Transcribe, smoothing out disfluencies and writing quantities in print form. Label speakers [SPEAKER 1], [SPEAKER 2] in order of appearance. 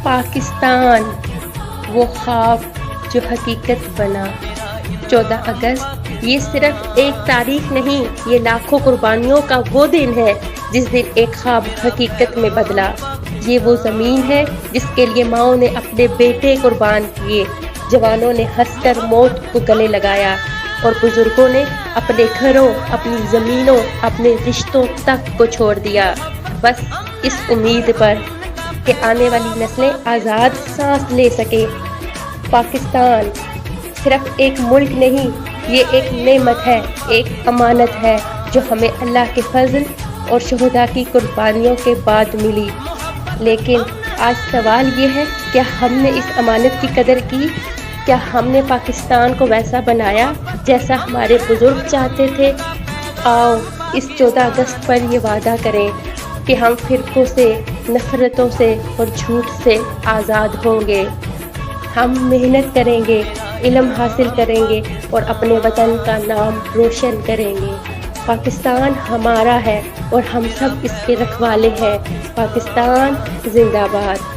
[SPEAKER 1] پاکستان وہ خواب جو حقیقت بنا۔ 14 اگست یہ صرف ایک تاریخ نہیں، یہ لاکھوں قربانیوں کا وہ دن ہے جس دن ایک خواب حقیقت میں بدلا۔ یہ وہ زمین ہے جس کے لیے ماؤں نے اپنے بیٹے قربان کیے، جوانوں نے ہنس کر موت کو گلے لگایا، اور بزرگوں نے اپنے گھروں، اپنی زمینوں، اپنے رشتوں تک کو چھوڑ دیا، بس اس امید پر کہ آنے والی نسلیں آزاد سانس لے سکیں۔ پاکستان صرف ایک ملک نہیں، یہ ایک نعمت ہے، ایک امانت ہے جو ہمیں اللہ کے فضل اور شہداء کی قربانیوں کے بعد ملی۔ لیکن آج سوال یہ ہے، کیا ہم نے اس امانت کی قدر کی؟ کیا ہم نے پاکستان کو ویسا بنایا جیسا ہمارے بزرگ چاہتے تھے؟ آؤ اس 14 اگست پر یہ وعدہ کریں کہ ہم فرقوں سے، نفرتوں سے اور جھوٹ سے آزاد ہوں گے۔ ہم محنت کریں گے، علم حاصل کریں گے اور اپنے وطن کا نام روشن کریں گے۔ پاکستان ہمارا ہے اور ہم سب اس کے رکھوالے ہیں۔ پاکستان زندہ باد۔